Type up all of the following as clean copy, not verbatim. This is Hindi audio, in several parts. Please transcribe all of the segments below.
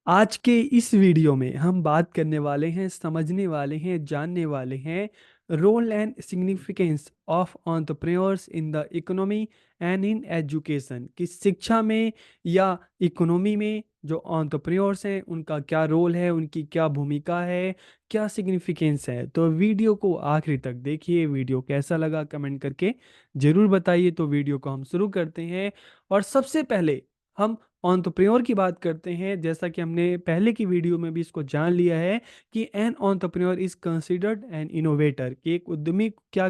आज के इस वीडियो में हम बात करने वाले हैं, समझने वाले हैं, जानने वाले हैं role and significance of entrepreneurs in the economy and in education. कि शिक्षा में या इकोनॉमी में जो एंटरप्रेन्योर्स हैं उनका क्या रोल है, उनकी क्या भूमिका है, क्या सिग्निफिकेंस है। तो वीडियो को आखिरी तक देखिए। वीडियो कैसा लगा कमेंट करके ज़रूर बताइए। तो वीडियो को हम शुरू करते हैं। और सबसे पहले हम एंटरप्रेन्योर की बात करते हैं। जैसा कि हमने पहले की वीडियो में भी इसको जान लिया है कि an entrepreneur is considered an innovator. कि एक उद्यमी क्या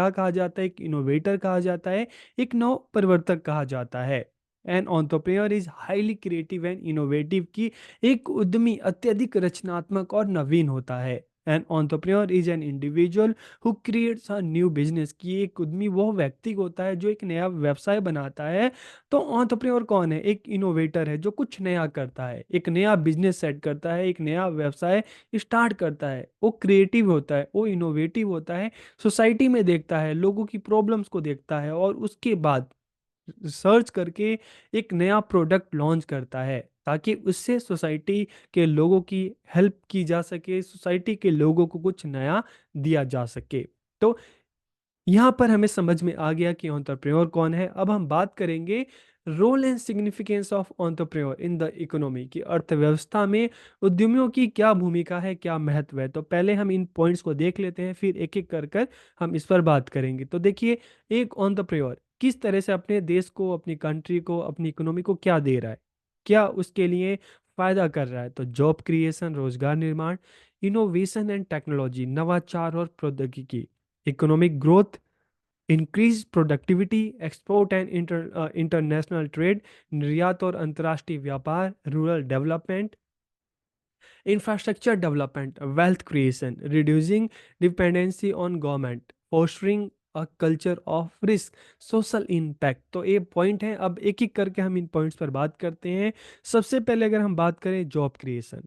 कहा जाता है, एक इनोवेटर कहा जाता है, एक नव प्रवर्तक कहा जाता है। An entrepreneur is highly creative and innovative. की एक उद्यमी अत्यधिक रचनात्मक और नवीन होता है। An entrepreneur is an individual who creates a new business. की एक उद्यमी वो व्यक्ति होता है जो एक नया व्यवसाय बनाता है। तो एंटरप्रेन्योर कौन है? एक इनोवेटर है जो कुछ नया करता है, एक नया बिजनेस सेट करता है, एक नया व्यवसाय स्टार्ट करता है। वो क्रिएटिव होता है, वो इनोवेटिव होता है, सोसाइटी में देखता है, लोगों की प्रॉब्लम्स को देखता है और उसके बाद सर्च करके एक नया प्रोडक्ट लॉन्च करता है ताकि उससे सोसाइटी के लोगों की हेल्प की जा सके, सोसाइटी के लोगों को कुछ नया दिया जा सके। तो यहाँ पर हमें समझ में आ गया कि एंटरप्रेन्योर कौन है। अब हम बात करेंगे role and significance of entrepreneur in the economy. की अर्थव्यवस्था में उद्यमियों की क्या भूमिका है, क्या महत्व है। तो पहले हम इन पॉइंट्स को देख लेते हैं, फिर एक एक कर कर हम इस पर बात करेंगे। तो देखिए, एक एंटरप्रेन्योर किस तरह से अपने देश को, अपनी कंट्री को, अपनी इकोनॉमी को क्या दे रहा है, क्या उसके लिए फायदा कर रहा है। तो जॉब क्रिएशन, रोजगार निर्माण, इनोवेशन एंड टेक्नोलॉजी, नवाचार और प्रौद्योगिकी, economic growth, increase productivity, export and international trade, निर्यात और अंतर्राष्ट्रीय व्यापार, rural development, infrastructure development, wealth creation, reducing dependency on government, fostering a culture of risk, social impact. तो ये पॉइंट है। अब एक एक करके हम इन पॉइंट्स पर बात करते हैं। सबसे पहले अगर हम बात करें job creation,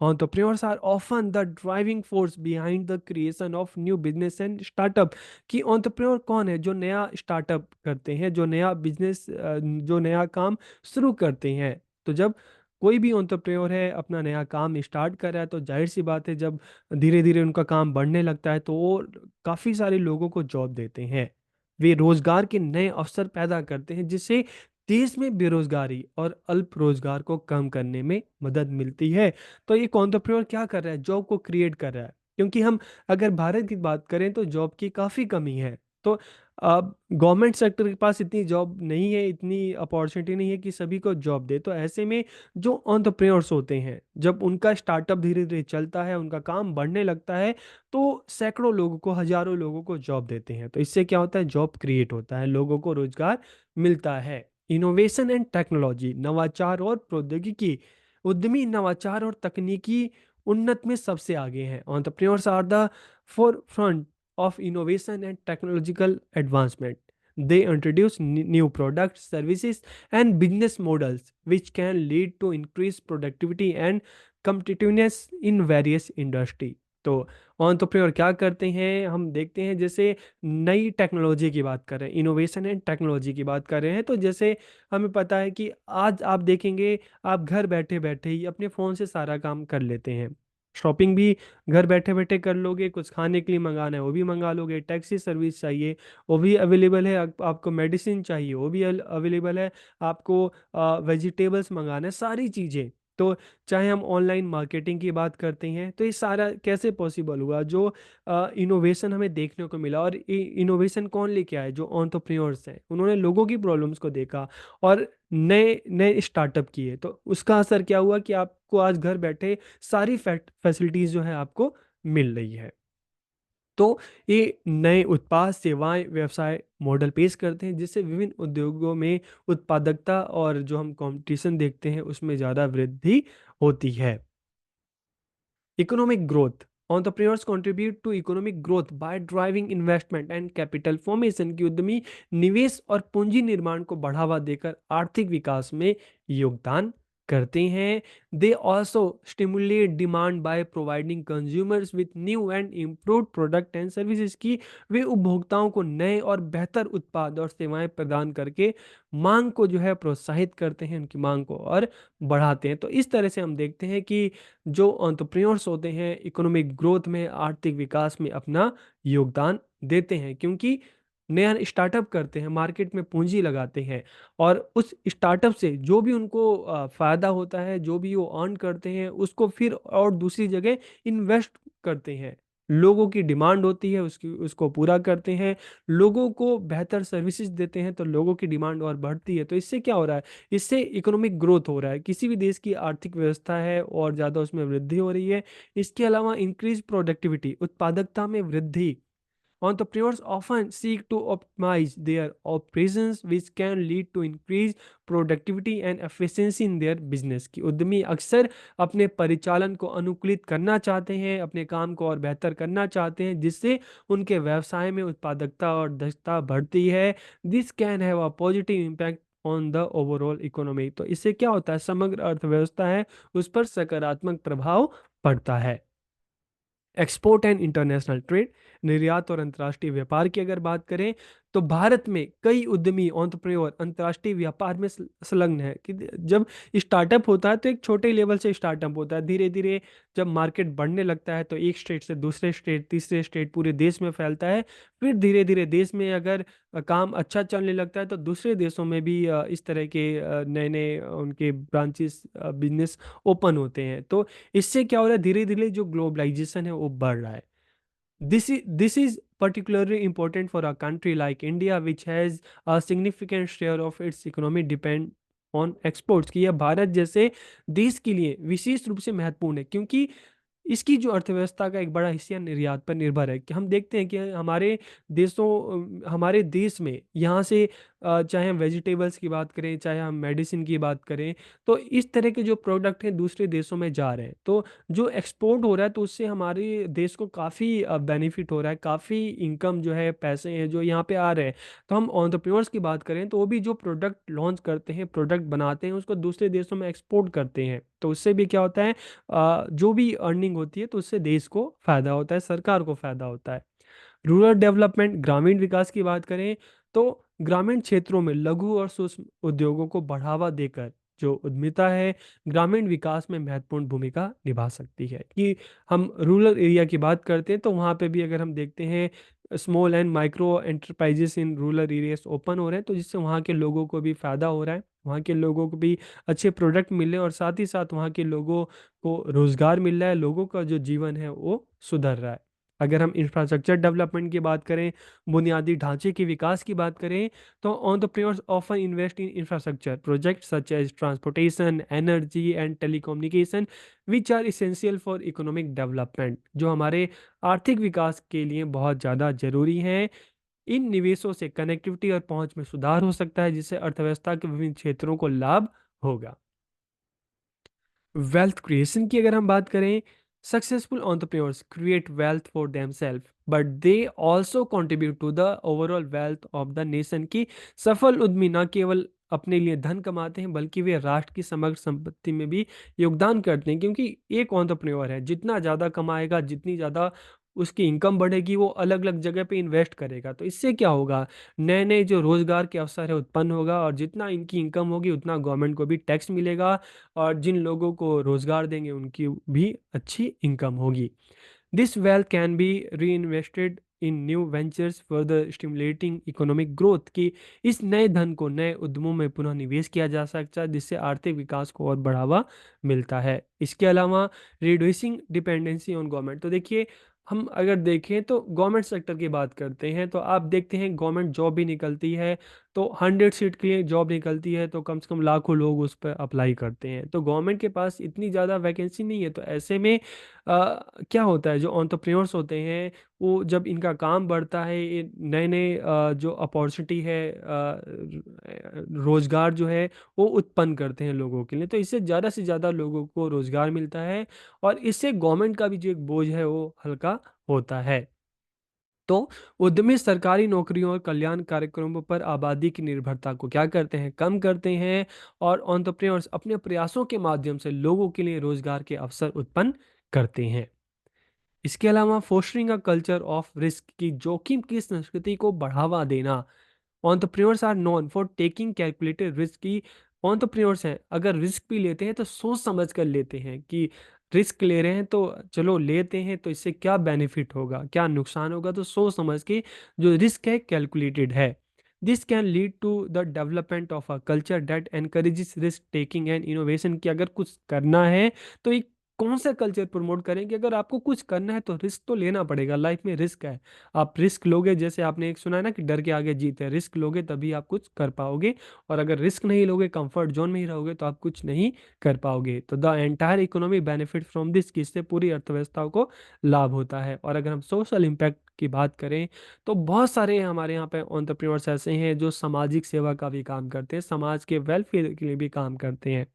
entrepreneurs are often the driving force behind the creation of new business and startup। कि entrepreneur कौन है? जो नया स्टार्टअप करते हैं, जो नया बिजनेस, जो नया काम शुरू करते हैं। तो जब कोई भी entrepreneur है अपना नया काम स्टार्ट कर रहा है तो जाहिर सी बात है, जब धीरे धीरे उनका काम बढ़ने लगता है तो वो काफ़ी सारे लोगों को जॉब देते हैं। वे रोजगार के नए अवसर पैदा करते हैं जिससे देश में बेरोजगारी और अल्प रोजगार को कम करने में मदद मिलती है। तो ये एंटरप्रेन्योर क्या कर रहा है? जॉब को क्रिएट कर रहा है। क्योंकि हम अगर भारत की बात करें तो जॉब की काफ़ी कमी है। तो अब गवर्नमेंट सेक्टर के पास इतनी जॉब नहीं है, इतनी अपॉर्चुनिटी नहीं है कि सभी को जॉब दे। तो ऐसे में जो एंटरप्रेन्योर्स होते हैं, जब उनका स्टार्टअप धीरे धीरे चलता है, उनका काम बढ़ने लगता है, तो सैकड़ों लोगों को, हजारों लोगों को जॉब देते हैं। तो इससे क्या होता है? जॉब क्रिएट होता है, लोगों को रोजगार मिलता है। इनोवेशन एंड टेक्नोलॉजी, नवाचार और प्रौद्योगिकी, उद्यमी नवाचार और तकनीकी उन्नत में सबसे आगे हैं। Entrepreneurs are the forefront of innovation and technological advancement. They introduce new products, services, and business models which can lead to increased productivity and competitiveness in various industry। तो एंटरप्रेन्योर क्या करते हैं हम देखते हैं। जैसे नई टेक्नोलॉजी की बात कर रहे हैं, इनोवेशन एंड टेक्नोलॉजी की बात कर रहे हैं, तो जैसे हमें पता है कि आज आप देखेंगे, आप घर बैठे बैठे ही अपने फ़ोन से सारा काम कर लेते हैं। शॉपिंग भी घर बैठे बैठे कर लोगे, कुछ खाने के लिए मंगाना है वो भी मंगा लोगे, टैक्सी सर्विस चाहिए वो भी अवेलेबल है, आपको मेडिसिन चाहिए वो भी अवेलेबल है, आपको वेजिटेबल्स मंगाना है, सारी चीज़ें। तो चाहे हम ऑनलाइन मार्केटिंग की बात करते हैं, तो ये सारा कैसे पॉसिबल हुआ? जो इनोवेशन हमें देखने को मिला। और ये इनोवेशन कौन लेके आए? जो एंटरप्रेन्योर्स हैं, उन्होंने लोगों की प्रॉब्लम्स को देखा और नए नए स्टार्टअप किए। तो उसका असर क्या हुआ कि आपको आज घर बैठे सारी फैसिलिटीज़ जो है आपको मिल रही है। तो ये नए उत्पाद, सेवाएं, व्यवसाय मॉडल पेश करते हैं जिससे विभिन्न उद्योगों में उत्पादकता और जो हम कंपटीशन देखते हैं उसमें ज़्यादा वृद्धि होती है। Economic growth, entrepreneurs contribute to economic growth by driving investment and capital formation। की उद्यमी निवेश और पूंजी निर्माण को बढ़ावा देकर आर्थिक विकास में योगदान करते हैं। They also stimulate demand by providing consumers with new and improved product and services की वे उपभोक्ताओं को नए और बेहतर उत्पाद और सेवाएं प्रदान करके मांग को जो है प्रोत्साहित करते हैं, उनकी मांग को और बढ़ाते हैं। तो इस तरह से हम देखते हैं कि जो एंटरप्रेन्योर्स होते हैं इकोनॉमिक ग्रोथ में, आर्थिक विकास में अपना योगदान देते हैं, क्योंकि नया स्टार्टअप करते हैं, मार्केट में पूंजी लगाते हैं और उस स्टार्टअप से जो भी उनको फ़ायदा होता है, जो भी वो अर्न करते हैं, उसको फिर और दूसरी जगह इन्वेस्ट करते हैं। लोगों की डिमांड होती है, उसकी उसको पूरा करते हैं, लोगों को बेहतर सर्विसेज देते हैं, तो लोगों की डिमांड और बढ़ती है। तो इससे क्या हो रहा है? इससे इकोनॉमिक ग्रोथ हो रहा है। किसी भी देश की आर्थिक व्यवस्था है और ज़्यादा उसमें वृद्धि हो रही है। इसके अलावा इंक्रीज़ प्रोडक्टिविटी, उत्पादकता में वृद्धि। Entrepreneurs often seek to optimize their operations, which can lead to increased productivity and efficiency in their business। की उद्यमी अक्सर अपने परिचालन को अनुकूलित करना चाहते हैं, अपने काम को और बेहतर करना चाहते हैं, जिससे उनके व्यवसाय में उत्पादकता और दक्षता बढ़ती है। This can have a positive impact on the overall economy. तो इससे क्या होता है, समग्र अर्थव्यवस्था है उस पर सकारात्मक प्रभाव पड़ता है। एक्सपोर्ट एंड इंटरनेशनल ट्रेड, निर्यात और अंतर्राष्ट्रीय व्यापार की अगर बात करें तो भारत में कई उद्यमी एंटरप्रेन्योर अंतर्राष्ट्रीय व्यापार में संलग्न है। कि जब स्टार्टअप होता है तो एक छोटे लेवल से स्टार्टअप होता है, धीरे धीरे जब मार्केट बढ़ने लगता है तो एक स्टेट से दूसरे स्टेट, तीसरे स्टेट, पूरे देश में फैलता है। फिर धीरे धीरे देश में अगर काम अच्छा चलने लगता है तो दूसरे देशों में भी इस तरह के नए नए उनके ब्रांचेस, बिजनेस ओपन होते हैं। तो इससे क्या हो रहा है, धीरे धीरे जो ग्लोबलाइजेशन है वो बढ़ रहा है। This is particularly important for a country like India, which has a significant share of its economy depend on exports। कि यह भारत जैसे देश के लिए विशेष रूप से महत्वपूर्ण है, क्योंकि इसकी जो अर्थव्यवस्था का एक बड़ा हिस्सा निर्यात पर निर्भर है। कि हम देखते हैं कि हमारे देश में यहाँ से चाहे हम वेजिटेबल्स की बात करें, चाहे हम मेडिसिन की बात करें, तो इस तरह के जो प्रोडक्ट हैं दूसरे देशों में जा रहे हैं। तो जो एक्सपोर्ट हो रहा है तो उससे हमारे देश को काफ़ी बेनिफिट हो रहा है, काफ़ी इनकम जो है, पैसे हैं जो यहाँ पे आ रहे हैं। तो हम एंटरप्रेन्योर्स की बात करें तो वो भी जो प्रोडक्ट लॉन्च करते हैं, प्रोडक्ट बनाते हैं, उसको दूसरे देशों में एक्सपोर्ट करते हैं। तो उससे भी क्या होता है, जो भी अर्निंग होती है तो उससे देश को फायदा होता है, सरकार को फायदा होता है। रूरल डेवलपमेंट, ग्रामीण विकास की बात करें तो ग्रामीण क्षेत्रों में लघु और सूक्ष्म उद्योगों को बढ़ावा देकर जो उद्यमिता है ग्रामीण विकास में महत्वपूर्ण भूमिका निभा सकती है। कि हम रूरल एरिया की बात करते हैं तो वहाँ पे भी अगर हम देखते हैं small and micro enterprises in rural areas open हो रहे हैं, तो जिससे वहाँ के लोगों को भी फायदा हो रहा है, वहाँ के लोगों को भी अच्छे प्रोडक्ट मिल रहे हैं और साथ ही साथ वहाँ के लोगों को रोजगार मिल रहा है, लोगों का जो जीवन है वो सुधर रहा है। अगर हम इंफ्रास्ट्रक्चर डेवलपमेंट की बात करें, बुनियादी ढांचे के विकास की बात करें, तो entrepreneurs often invest in infrastructure project such as transportation, energy and telecommunication which are essential for economic development, जो हमारे आर्थिक विकास के लिए बहुत ज़्यादा जरूरी हैं। इन निवेशों से कनेक्टिविटी और पहुंच में सुधार हो सकता है, जिससे अर्थव्यवस्था के विभिन्न क्षेत्रों को लाभ होगा। वेल्थ क्रिएशन की अगर हम बात करें, successful entrepreneurs create wealth for themselves but they also contribute to the overall wealth of the nation. की सफल उद्यमी न केवल अपने लिए धन कमाते हैं बल्कि वे राष्ट्र की समग्र संपत्ति में भी योगदान करते हैं, क्योंकि एक एंटरप्रेन्योर है जितना ज़्यादा कमाएगा, जितनी ज़्यादा उसकी इनकम बढ़ेगी, वो अलग अलग जगह पे इन्वेस्ट करेगा। तो इससे क्या होगा, नए नए जो रोजगार के अवसर है उत्पन्न होगा और जितना इनकी इनकम होगी उतना गवर्नमेंट को भी टैक्स मिलेगा और जिन लोगों को रोजगार देंगे उनकी भी अच्छी इनकम होगी। दिस वेल्थ कैन बी री invested in new ventures further stimulating economic growth. की इस नए धन को नए उद्यमों में पुनः निवेश किया जा सकता है, जिससे आर्थिक विकास को और बढ़ावा मिलता है। इसके अलावा रिड्यूसिंग डिपेंडेंसी ऑन गवर्नमेंट, तो देखिए हम अगर देखें तो गवर्नमेंट सेक्टर की बात करते हैं तो आप देखते हैं गवर्नमेंट जॉब भी निकलती है, तो 100 सीट के लिए जॉब निकलती है तो कम से कम लाखों लोग उस पर अप्लाई करते हैं। तो गवर्नमेंट के पास इतनी ज़्यादा वैकेंसी नहीं है, तो ऐसे में क्या होता है, जो एंटरप्रेन्योर्स होते हैं वो जब इनका काम बढ़ता है, ये नए नए जो अपॉर्चुनिटी है, रोजगार जो है वो उत्पन्न करते हैं लोगों के लिए, तो इससे ज़्यादा से ज़्यादा लोगों को रोजगार मिलता है और इससे गवर्नमेंट का भी जो एक बोझ है वो हल्का होता है। तो उद्यमी सरकारी नौकरियों और कल्याण कार्यक्रमों पर आबादी की निर्भरता को क्या करते हैं, कम करते हैं, और एंटरप्रेन्योर्स अपने प्रयासों के माध्यम से लोगों के लिए रोजगार के अवसर उत्पन्न करते हैं। इसके अलावा fostering a culture of risk की जोखिम की संस्कृति को बढ़ावा देना। Entrepreneurs are known for taking calculated risk की एंटरप्रेन्योर्स हैं, अगर रिस्क भी लेते हैं तो सोच समझ कर लेते हैं कि रिस्क ले रहे हैं तो चलो लेते हैं, तो इससे क्या बेनिफिट होगा, क्या नुकसान होगा, तो सोच समझ के जो रिस्क है कैलकुलेटेड है। This can lead to the development of a culture that encourages risk taking and innovation. कि अगर कुछ करना है तो एक कौन सा कल्चर प्रमोट करें कि अगर आपको कुछ करना है तो रिस्क तो लेना पड़ेगा, लाइफ में रिस्क है। आप रिस्क लोगे, जैसे आपने एक सुना है ना कि डर के आगे जीत है, रिस्क लोगे तभी आप कुछ कर पाओगे, और अगर रिस्क नहीं लोगे, कंफर्ट जोन में ही रहोगे, तो आप कुछ नहीं कर पाओगे। तो the entire economy benefit from this, कि इससे पूरी अर्थव्यवस्था को लाभ होता है। और अगर हम सोशल इम्पैक्ट की बात करें तो बहुत सारे हमारे यहाँ पे एंटरप्रेन्योर्स ऐसे हैं जो सामाजिक सेवा का भी काम करते हैं, समाज के वेलफेयर के लिए भी काम करते हैं।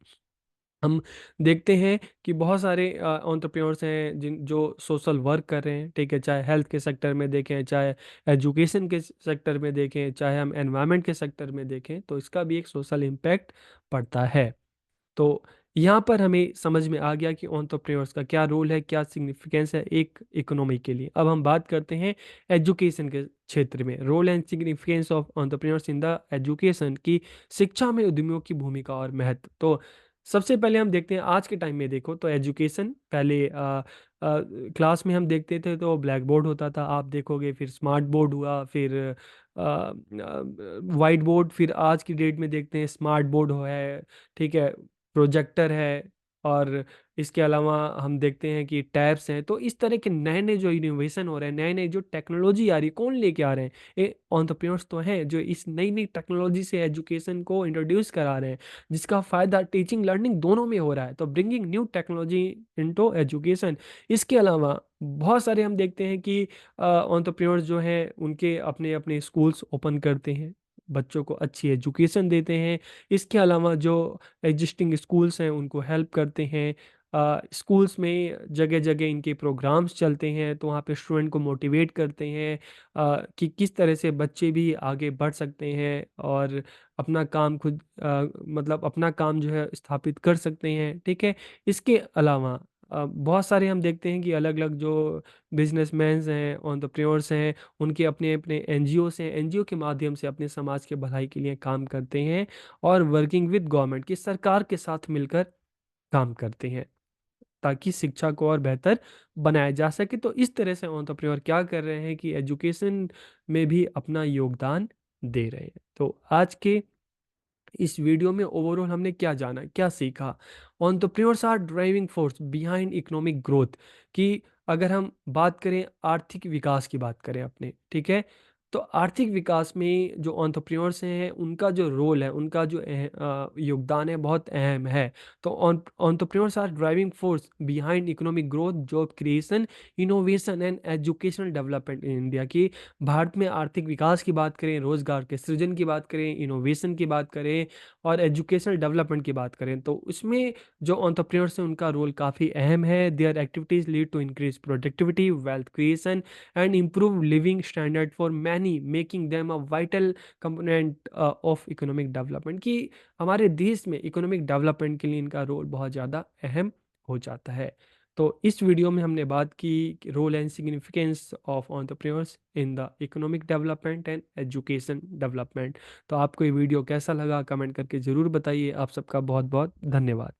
हम देखते हैं कि बहुत सारे एंटरप्रेन्योर्स हैं जिन जो सोशल वर्क कर रहे हैं, ठीक है, चाहे हेल्थ के सेक्टर में देखें, चाहे एजुकेशन के सेक्टर में देखें, चाहे हम एनवायरनमेंट के सेक्टर में देखें, तो इसका भी एक सोशल इम्पैक्ट पड़ता है। तो यहाँ पर हमें समझ में आ गया कि एंटरप्रेन्योर्स का क्या रोल है, क्या सिग्निफिकेंस है एक इकोनॉमी के लिए। अब हम बात करते हैं एजुकेशन के क्षेत्र में, role and significance of entrepreneurs in the education, की शिक्षा में उद्यमियों की भूमिका और महत्व। तो सबसे पहले हम देखते हैं आज के टाइम में, देखो तो एजुकेशन पहले क्लास में हम देखते थे तो ब्लैक बोर्ड होता था, आप देखोगे फिर स्मार्ट बोर्ड हुआ, फिर वाइट बोर्ड, फिर आज की डेट में देखते हैं स्मार्ट बोर्ड हो है, ठीक है, प्रोजेक्टर है, और इसके अलावा हम देखते हैं कि टैब्स हैं। तो इस तरह के नए नए जो इनोवेशन हो रहे हैं, नए नए जो टेक्नोलॉजी आ रही है, कौन लेके आ रहे हैं, ये एंटरप्रेन्योर्स तो हैं जो इस नई नई टेक्नोलॉजी से एजुकेशन को इंट्रोड्यूस करा रहे हैं, जिसका फायदा टीचिंग लर्निंग दोनों में हो रहा है। तो bringing new technology into education. इसके अलावा बहुत सारे हम देखते हैं कि एंटरप्रेन्योर्स जो हैं उनके अपने अपने स्कूल्स ओपन करते हैं, बच्चों को अच्छी एजुकेशन देते हैं। इसके अलावा जो एग्जिस्टिंग स्कूल्स हैं उनको हेल्प करते हैं। स्कूल्स में जगह जगह इनके प्रोग्राम्स चलते हैं, तो वहाँ पे स्टूडेंट को मोटिवेट करते हैं कि किस तरह से बच्चे भी आगे बढ़ सकते हैं और अपना काम खुद मतलब अपना काम जो है स्थापित कर सकते हैं, ठीक है। इसके अलावा बहुत सारे हम देखते हैं कि अलग अलग जो बिजनेसमैन्स हैं, एंटरप्रेन्योर्स हैं, उनके अपने अपने एनजीओस हैं, एनजीओ के माध्यम से अपने समाज के भलाई के लिए काम करते हैं, और वर्किंग विद गवर्नमेंट, की सरकार के साथ मिलकर काम करते हैं ताकि शिक्षा को और बेहतर बनाया जा सके। तो इस तरह से एंटरप्रेन्योर क्या कर रहे हैं कि एजुकेशन में भी अपना योगदान दे रहे हैं। तो आज के इस वीडियो में ओवरऑल हमने क्या जाना, क्या सीखा। Entrepreneurs are driving force behind economic growth. कि अगर हम बात करें आर्थिक विकास की बात करें अपने, ठीक है, तो आर्थिक विकास में जो एंटरप्रेन्योर्स हैं उनका जो रोल है, उनका जो योगदान है, बहुत अहम है। तो entrepreneurs are driving force behind economic growth, job creation, innovation and educational development in India. की भारत में आर्थिक विकास की बात करें, रोजगार के सृजन की बात करें, इनोवेशन की बात करें, और एजुकेशनल डेवलपमेंट की बात करें, तो उसमें जो एंटरप्रेन्योर्स हैं उनका रोल काफ़ी अहम है। Their activities lead to increase productivity, wealth creation and improve living standard for many, making them a vital component of economic development। कि हमारे देश में इकोनॉमिक डेवलपमेंट के लिए इनका रोल बहुत ज़्यादा अहम हो जाता है। तो इस वीडियो में हमने बात की role and significance of entrepreneurs in the economic development and education development. तो आपको ये वीडियो कैसा लगा कमेंट करके ज़रूर बताइए। आप सबका बहुत बहुत धन्यवाद।